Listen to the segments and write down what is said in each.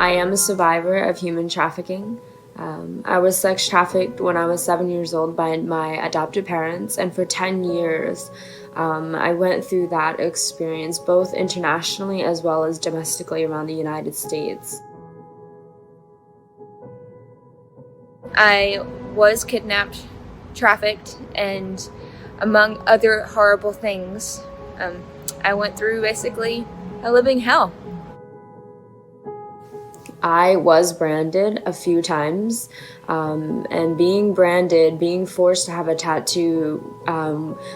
I am a survivor of human trafficking. I was sex trafficked when I was 7 years old by my adopted parents, and for 10 years I went through that experience both internationally as well as domestically around the United States. I was kidnapped, trafficked, and among other horrible things, I went through basically a living hell. I was branded a few times, and being branded, being forced to have a tattoo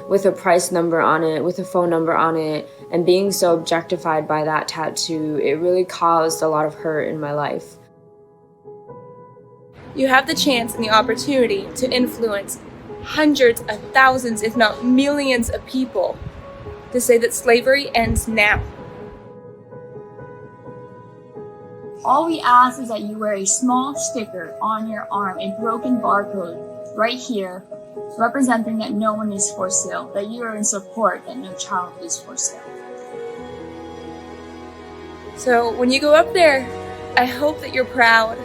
with a price number on it, with a phone number on it, and being so objectified by that tattoo, it really caused a lot of hurt in my life. You have the chance and the opportunity to influence hundreds of thousands, if not millions of people, to say that slavery ends now. All we ask is that you wear a small sticker on your arm, a broken barcode right here, representing that no one is for sale, that you are in support, that no child is for sale. So when you go up there, I hope that you're proud,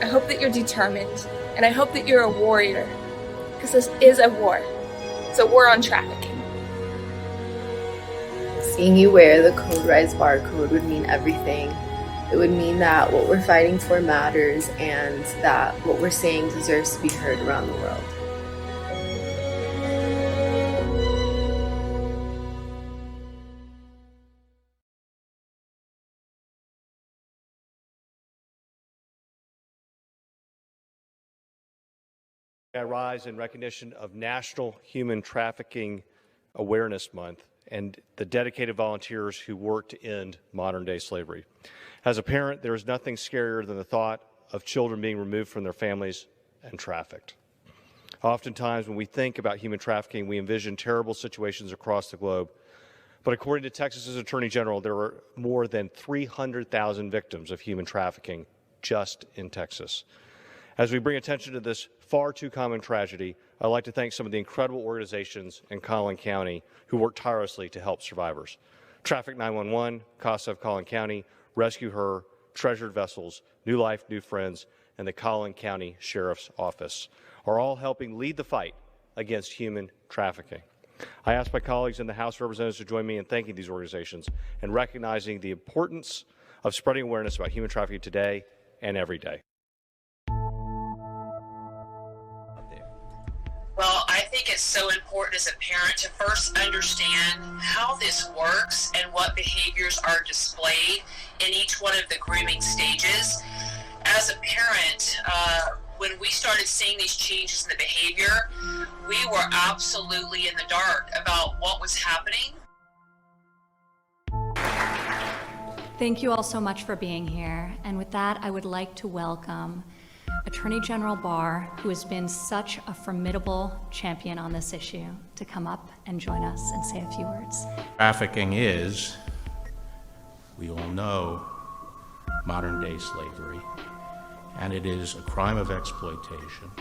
I hope that you're determined, and I hope that you're a warrior, because this is a war. It's a war on trafficking. Seeing you wear the Code Rise barcode would mean everything. It would mean that what we're fighting for matters and that what we're saying deserves to be heard around the world. I rise in recognition of National Human Trafficking Awareness Month and the dedicated volunteers who work to end modern-day slavery. As a parent, there is nothing scarier than the thought of children being removed from their families and trafficked. Oftentimes, when we think about human trafficking, we envision terrible situations across the globe. But according to Texas's Attorney General, there are more than 300,000 victims of human trafficking just in Texas. As we bring attention to this far too common tragedy, I'd like to thank some of the incredible organizations in Collin County who work tirelessly to help survivors. Traffic 911, CASA of Collin County, Rescue Her, Treasured Vessels, New Life, New Friends, and the Collin County Sheriff's Office are all helping lead the fight against human trafficking. I ask my colleagues in the House of Representatives to join me in thanking these organizations and recognizing the importance of spreading awareness about human trafficking today and every day. Well, I think it's so important as a parent to first understand how this works and what behaviors are displayed in each one of the grooming stages. As a parent, when we started seeing these changes in the behavior, we were absolutely in the dark about what was happening. Thank you all so much for being here. And with that, I would like to welcome Attorney General Barr, who has been such a formidable champion on this issue, to come up and join us and say a few words. Trafficking is, we all know, modern-day slavery, and it is a crime of exploitation.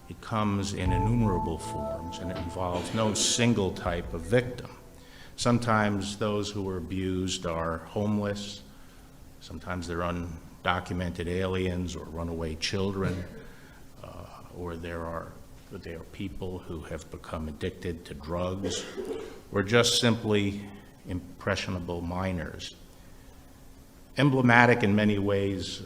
It comes in innumerable forms, and it involves no single type of victim. Sometimes those who are abused are homeless, sometimes they're undocumented aliens or runaway children, or they are people who have become addicted to drugs, or just simply impressionable minors. Emblematic in many ways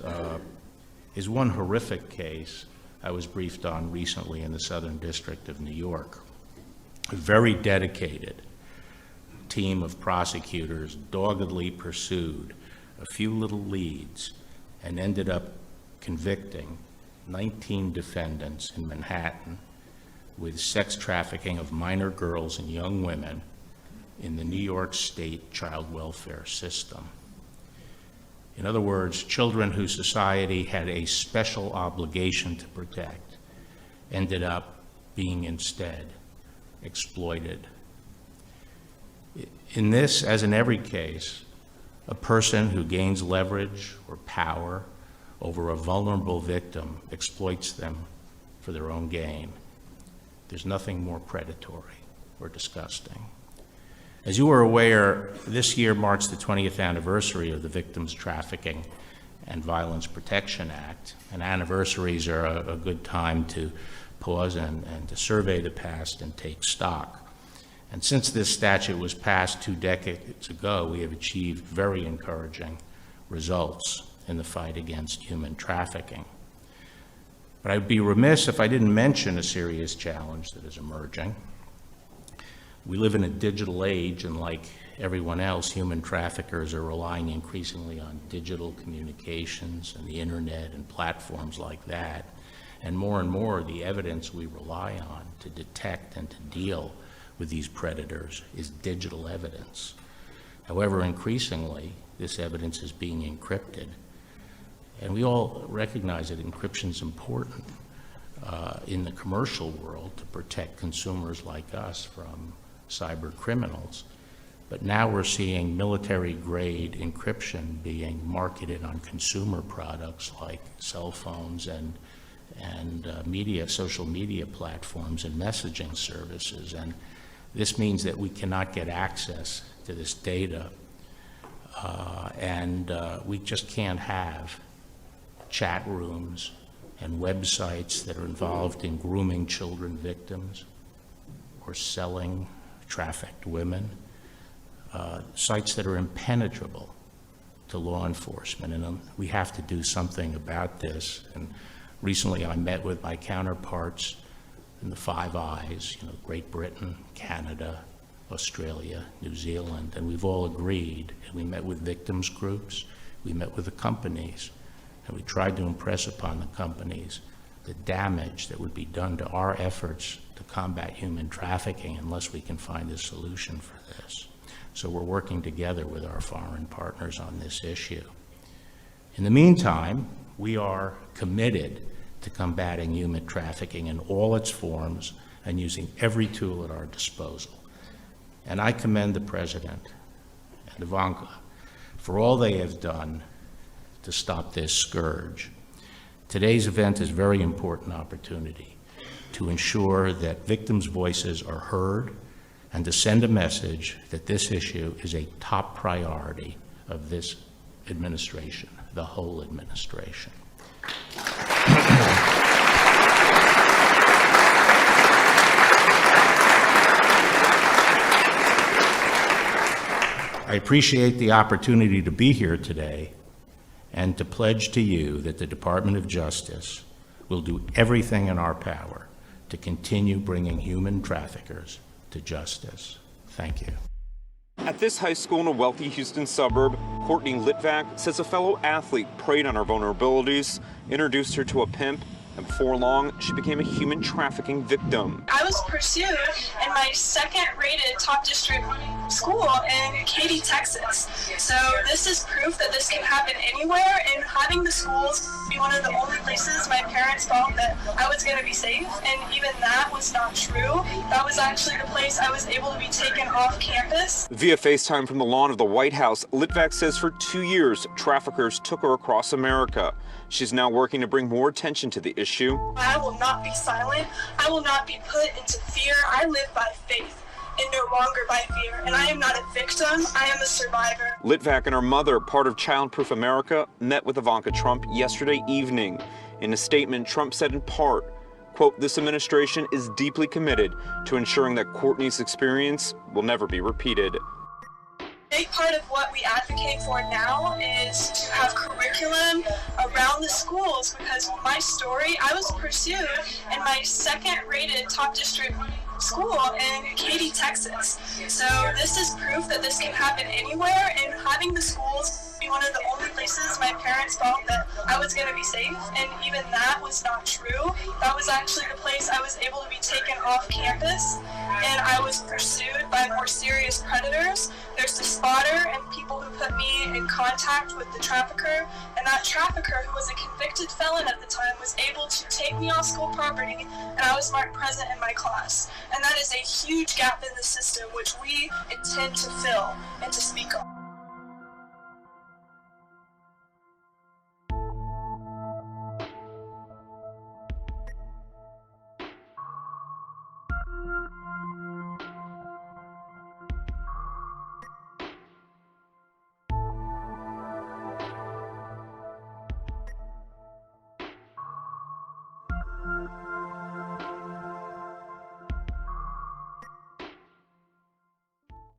is one horrific case I was briefed on recently in the Southern District of New York. A very dedicated team of prosecutors doggedly pursued a few little leads and ended up convicting 19 defendants in Manhattan with sex trafficking of minor girls and young women in the New York State child welfare system. In other words, children whose society had a special obligation to protect ended up being instead exploited. In this, as in every case, a person who gains leverage or power over a vulnerable victim exploits them for their own gain. There's nothing more predatory or disgusting. As you are aware, this year marks the 20th anniversary of the victims' trafficking and Violence Protection Act. And anniversaries are a good time to pause and to survey the past and take stock. And since this statute was passed 2 decades ago, we have achieved very encouraging results in the fight against human trafficking. But I'd be remiss if I didn't mention a serious challenge that is emerging. We live in a digital age, and like everyone else, human traffickers are relying increasingly on digital communications and the internet and platforms like that. And more, the evidence we rely on to detect and to deal with these predators is digital evidence. However, increasingly, this evidence is being encrypted. And we all recognize that encryption is important in the commercial world to protect consumers like us from cyber criminals. But now we're seeing military-grade encryption being marketed on consumer products like cell phones and social media platforms and messaging services. And this means that we cannot get access to this data, and we just can't have chat rooms and websites that are involved in grooming children victims or selling trafficked women, sites that are impenetrable to law enforcement. And we have to do something about this. And recently I met with my counterparts in the Five Eyes, Great Britain, Canada, Australia, New Zealand, and we've all agreed, and we met with victims groups, we met with the companies, and we tried to impress upon the companies the damage that would be done to our efforts to combat human trafficking unless we can find a solution for this. So we're working together with our foreign partners on this issue. In the meantime, we are committed to combating human trafficking in all its forms and using every tool at our disposal. And I commend the President and Ivanka for all they have done to stop this scourge. Today's event is a very important opportunity to ensure that victims' voices are heard and to send a message that this issue is a top priority of this administration, the whole administration. I appreciate the opportunity to be here today and to pledge to you that the Department of Justice will do everything in our power to continue bringing human traffickers to justice. Thank you. At this high school in a wealthy Houston suburb, Courtney Litvak says a fellow athlete preyed on her vulnerabilities, introduced her to a pimp, and before long, she became a human trafficking victim. I was pursued in my second-rated top district school in Katy, Texas. So this is proof that this can happen anywhere, and having the schools be one of the only places my parents felt that I was going to be safe, and even that was not true. That was actually the place I was able to be taken off campus. Via FaceTime from the lawn of the White House, Litvak says for 2 years, traffickers took her across America. She's now working to bring more attention to the issue. I will not be silent. I will not be put into fear. I live by faith and no longer by fear. And I am not a victim. I am a survivor. Litvak and her mother, part of Childproof America, met with Ivanka Trump yesterday evening. In a statement, Trump said in part, quote, "This administration is deeply committed to ensuring that Courtney's experience will never be repeated." A big part of what we advocate for now is to have curriculum around the schools, because my story, I was pursued in my second-rated top district school in Katy, Texas. So this is proof that this can happen anywhere, and having the schools be one of the only places my parents felt that I was going to be safe, and even that was not true. That was actually the place I was able to be taken off campus, and I was pursued by more serious predators. There's the spotter and people who put me in contact with the trafficker, and that trafficker, who was a convicted felon at the time, was able to take me off school property, and I was marked present in my class. And that is a huge gap in the system, which we intend to fill and to speak on.